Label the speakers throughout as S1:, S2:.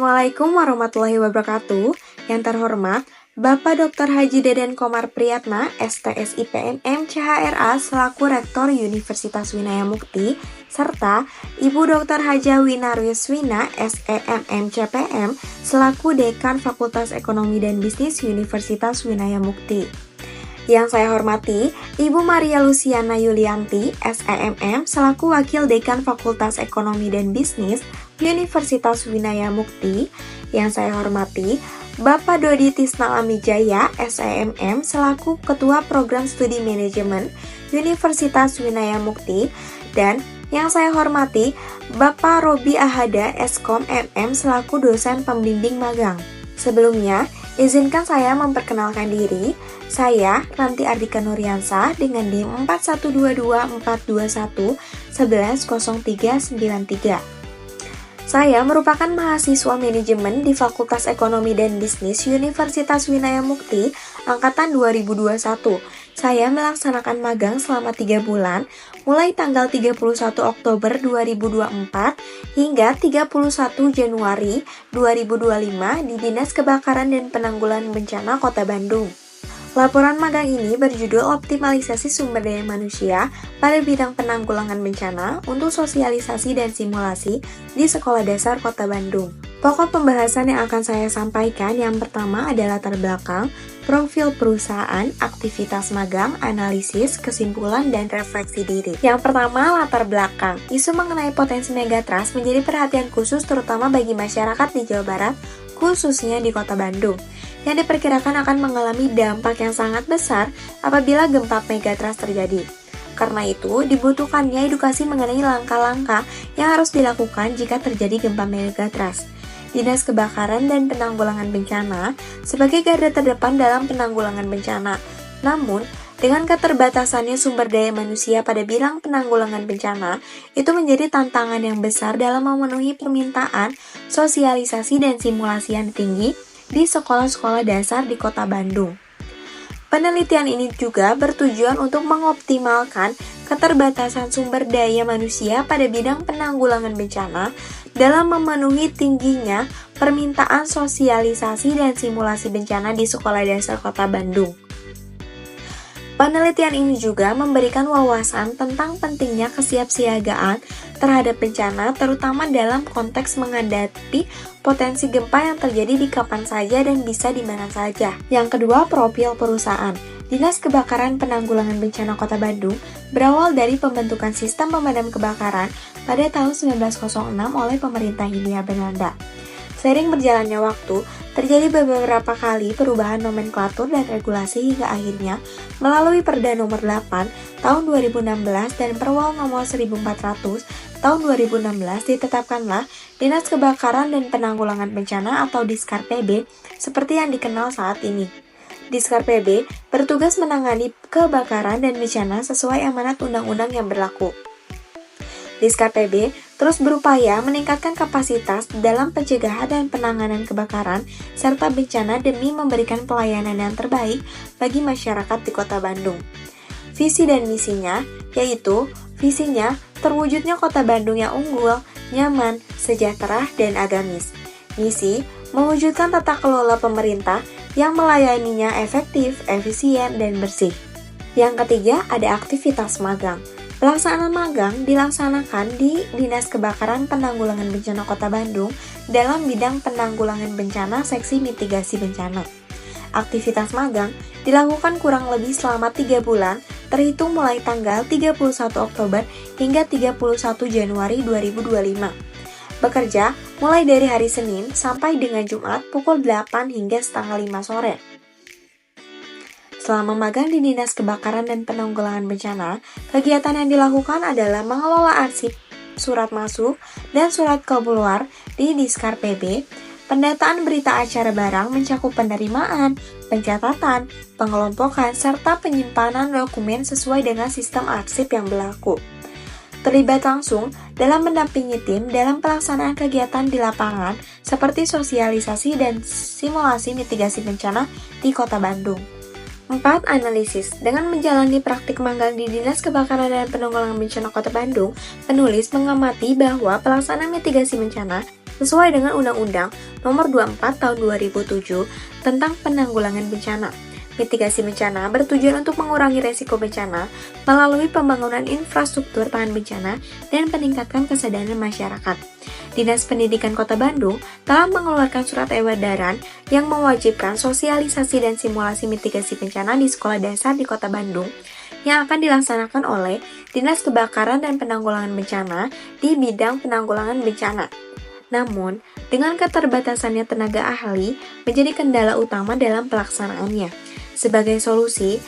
S1: Assalamualaikum warahmatullahi wabarakatuh. Yang terhormat, Bapak Dr. Haji Deden Komar Priyatna, STSI PNM CHRA selaku Rektor Universitas Winaya Mukti, serta Ibu Dr. Haja Winarwiswina, SEMM CPM, selaku Dekan Fakultas Ekonomi dan Bisnis Universitas Winaya Mukti. Yang saya hormati, Ibu Maria Luciana Yulianti, SEMM, selaku Wakil Dekan Fakultas Ekonomi dan Bisnis Universitas Winaya Mukti. Yang saya hormati, Bapak Dodi Tisna Amijaya, SEMM, selaku Ketua Program Studi Manajemen Universitas Winaya Mukti. Dan yang saya hormati, Bapak Robi Ahada, Eskom MM, selaku dosen pembimbing magang. Sebelumnya, izinkan saya memperkenalkan diri. Saya Ranti Ardika Nuriansa dengan NIM 4122421110393. Saya merupakan mahasiswa manajemen di Fakultas Ekonomi dan Bisnis Universitas Winaya Mukti angkatan 2021. Saya melaksanakan magang selama 3 bulan, mulai tanggal 31 Oktober 2024 hingga 31 Januari 2025 di Dinas Kebakaran dan Penanggulangan Bencana Kota Bandung. Laporan magang ini berjudul Optimalisasi Sumber Daya Manusia pada bidang penanggulangan bencana untuk sosialisasi dan simulasi di Sekolah Dasar Kota Bandung. Pokok pembahasan yang akan saya sampaikan yang pertama adalah latar belakang, profil perusahaan, aktivitas magang, analisis, kesimpulan, dan refleksi diri. Yang pertama, latar belakang. Isu mengenai potensi megatrust menjadi perhatian khusus terutama bagi masyarakat di Jawa Barat, khususnya di Kota Bandung, yang diperkirakan akan mengalami dampak yang sangat besar apabila gempa megatrust terjadi. Karena itu, dibutuhkannya edukasi mengenai langkah-langkah yang harus dilakukan jika terjadi gempa megatrust. Dinas Kebakaran dan Penanggulangan Bencana sebagai garda terdepan dalam penanggulangan bencana. Namun, dengan keterbatasannya sumber daya manusia pada bidang penanggulangan bencana, itu menjadi tantangan yang besar dalam memenuhi permintaan sosialisasi dan simulasi yang tinggi di sekolah-sekolah dasar di Kota Bandung. Penelitian ini juga bertujuan untuk mengoptimalkan keterbatasan sumber daya manusia pada bidang penanggulangan bencana dalam memenuhi tingginya permintaan sosialisasi dan simulasi bencana di Sekolah Dasar Kota Bandung. Penelitian ini juga memberikan wawasan tentang pentingnya kesiapsiagaan terhadap bencana, terutama dalam konteks menghadapi potensi gempa yang terjadi di kapan saja dan bisa di mana saja. Yang kedua, profil perusahaan. Dinas Kebakaran Penanggulangan Bencana Kota Bandung berawal dari pembentukan sistem pemadam kebakaran pada tahun 1906 oleh pemerintah Hindia Belanda. Seiring berjalannya waktu, terjadi beberapa kali perubahan nomenklatur dan regulasi hingga akhirnya melalui Perda Nomor 8 Tahun 2016 dan Perwal Nomor 1400 Tahun 2016 ditetapkanlah Dinas Kebakaran dan Penanggulangan Bencana atau Diskar PB seperti yang dikenal saat ini. Diskar PB bertugas menangani kebakaran dan bencana sesuai amanat undang-undang yang berlaku. Diskar PB terus berupaya meningkatkan kapasitas dalam pencegahan dan penanganan kebakaran serta bencana demi memberikan pelayanan yang terbaik bagi masyarakat di Kota Bandung. Visi dan misinya yaitu visinya terwujudnya Kota Bandung yang unggul, nyaman, sejahtera, dan agamis. Misi mewujudkan tata kelola pemerintah yang melayaninya efektif, efisien, dan bersih. Yang ketiga ada aktivitas magang. Pelaksanaan magang dilaksanakan di Dinas Kebakaran Penanggulangan Bencana Kota Bandung dalam bidang penanggulangan bencana seksi mitigasi bencana. Aktivitas magang dilakukan kurang lebih selama 3 bulan, terhitung mulai tanggal 31 Oktober hingga 31 Januari 2025. Bekerja mulai dari hari Senin sampai dengan Jumat pukul 8 hingga setengah 5 sore. Selama magang di Dinas Kebakaran dan Penanggulangan Bencana, kegiatan yang dilakukan adalah mengelola arsip, surat masuk, dan surat keluar di Diskar PB, pendataan berita acara barang mencakup penerimaan, pencatatan, pengelompokan, serta penyimpanan dokumen sesuai dengan sistem arsip yang berlaku. Terlibat langsung dalam mendampingi tim dalam pelaksanaan kegiatan di lapangan seperti sosialisasi dan simulasi mitigasi bencana di Kota Bandung. 4. Analisis. Dengan menjalani praktik magang di Dinas Kebakaran dan Penanggulangan Bencana Kota Bandung, penulis mengamati bahwa pelaksanaan mitigasi bencana sesuai dengan Undang-Undang Nomor 24 Tahun 2007 tentang Penanggulangan Bencana. Mitigasi bencana bertujuan untuk mengurangi resiko bencana melalui pembangunan infrastruktur tahan bencana dan peningkatan kesadaran masyarakat. Dinas Pendidikan Kota Bandung telah mengeluarkan surat edaran yang mewajibkan sosialisasi dan simulasi mitigasi bencana di sekolah dasar di Kota Bandung yang akan dilaksanakan oleh Dinas Kebakaran dan Penanggulangan Bencana di bidang penanggulangan bencana. Namun, dengan keterbatasannya tenaga ahli menjadi kendala utama dalam pelaksanaannya. Sebagai solusi,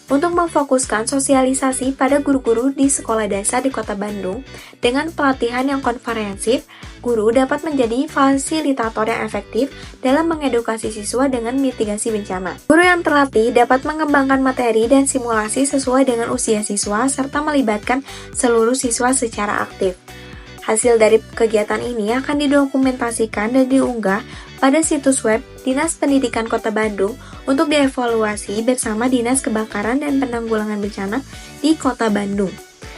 S1: untuk memfokuskan sosialisasi pada guru-guru di sekolah dasar di Kota Bandung, dengan pelatihan yang komprehensif, guru dapat menjadi fasilitator yang efektif dalam mengedukasi siswa dengan mitigasi bencana. Guru yang terlatih dapat mengembangkan materi dan simulasi sesuai dengan usia siswa serta melibatkan seluruh siswa secara aktif. Hasil dari kegiatan ini akan didokumentasikan dan diunggah pada situs web Dinas Pendidikan Kota Bandung untuk dievaluasi bersama Dinas Kebakaran dan Penanggulangan Bencana di Kota Bandung.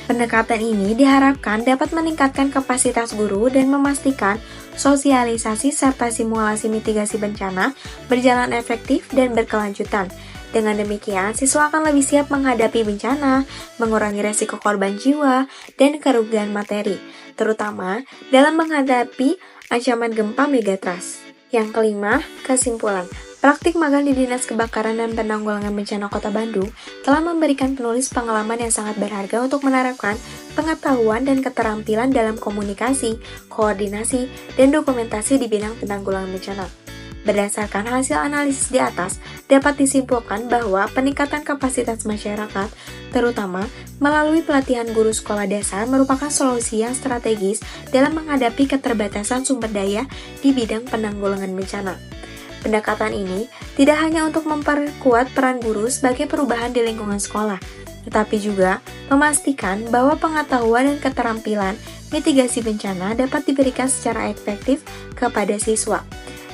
S1: Pendekatan ini diharapkan dapat meningkatkan kapasitas guru dan memastikan sosialisasi serta simulasi mitigasi bencana berjalan efektif dan berkelanjutan. Dengan demikian, siswa akan lebih siap menghadapi bencana, mengurangi resiko korban jiwa, dan kerugian materi, terutama dalam menghadapi ancaman gempa megatrust. Yang kelima, kesimpulan. Praktik magang di Dinas Kebakaran dan Penanggulangan Bencana Kota Bandung telah memberikan penulis pengalaman yang sangat berharga untuk menerapkan pengetahuan dan keterampilan dalam komunikasi, koordinasi, dan dokumentasi di bidang penanggulangan bencana. Berdasarkan hasil analisis di atas, dapat disimpulkan bahwa peningkatan kapasitas masyarakat, terutama melalui pelatihan guru sekolah dasar, merupakan solusi yang strategis dalam menghadapi keterbatasan sumber daya di bidang penanggulangan bencana. Pendekatan ini tidak hanya untuk memperkuat peran guru sebagai perubahan di lingkungan sekolah, tetapi juga memastikan bahwa pengetahuan dan keterampilan mitigasi bencana dapat diberikan secara efektif kepada siswa.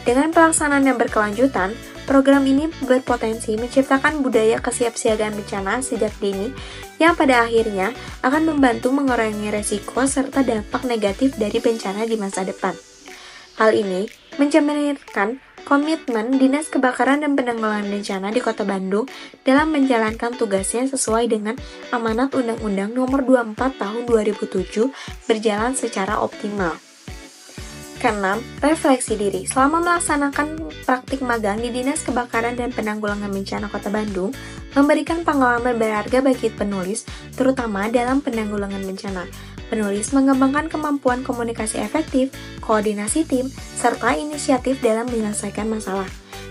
S1: Dengan pelaksanaan yang berkelanjutan, program ini berpotensi menciptakan budaya kesiapsiagaan bencana sejak dini yang pada akhirnya akan membantu mengurangi resiko serta dampak negatif dari bencana di masa depan. Hal ini mencerminkan komitmen Dinas Kebakaran dan Penanggulangan Bencana di Kota Bandung dalam menjalankan tugasnya sesuai dengan amanat Undang-Undang Nomor 24 Tahun 2007 berjalan secara optimal. Keenam, refleksi diri. Selama melaksanakan praktik magang di Dinas Kebakaran dan Penanggulangan Bencana Kota Bandung, memberikan pengalaman berharga bagi penulis, terutama dalam penanggulangan bencana. Penulis mengembangkan kemampuan komunikasi efektif, koordinasi tim, serta inisiatif dalam menyelesaikan masalah.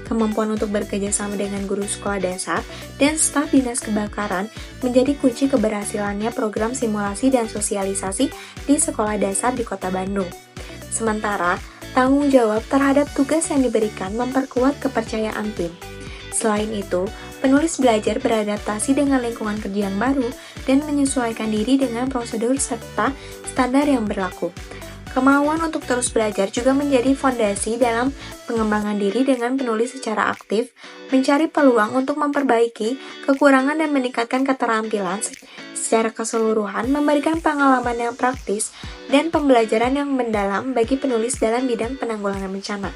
S1: Kemampuan untuk bekerja sama dengan guru sekolah dasar dan staf Dinas Kebakaran menjadi kunci keberhasilannya program simulasi dan sosialisasi di sekolah dasar di Kota Bandung. Sementara, tanggung jawab terhadap tugas yang diberikan memperkuat kepercayaan tim. Selain itu, penulis belajar beradaptasi dengan lingkungan kerja yang baru dan menyesuaikan diri dengan prosedur serta standar yang berlaku. Kemauan untuk terus belajar juga menjadi fondasi dalam pengembangan diri dengan penulis secara aktif, mencari peluang untuk memperbaiki kekurangan dan meningkatkan keterampilan secara keseluruhan, memberikan pengalaman yang praktis dan pembelajaran yang mendalam bagi penulis dalam bidang penanggulangan bencana.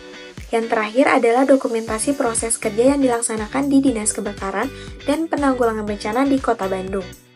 S1: Yang terakhir adalah dokumentasi proses kerja yang dilaksanakan di Dinas Kebakaran dan Penanggulangan Bencana di Kota Bandung.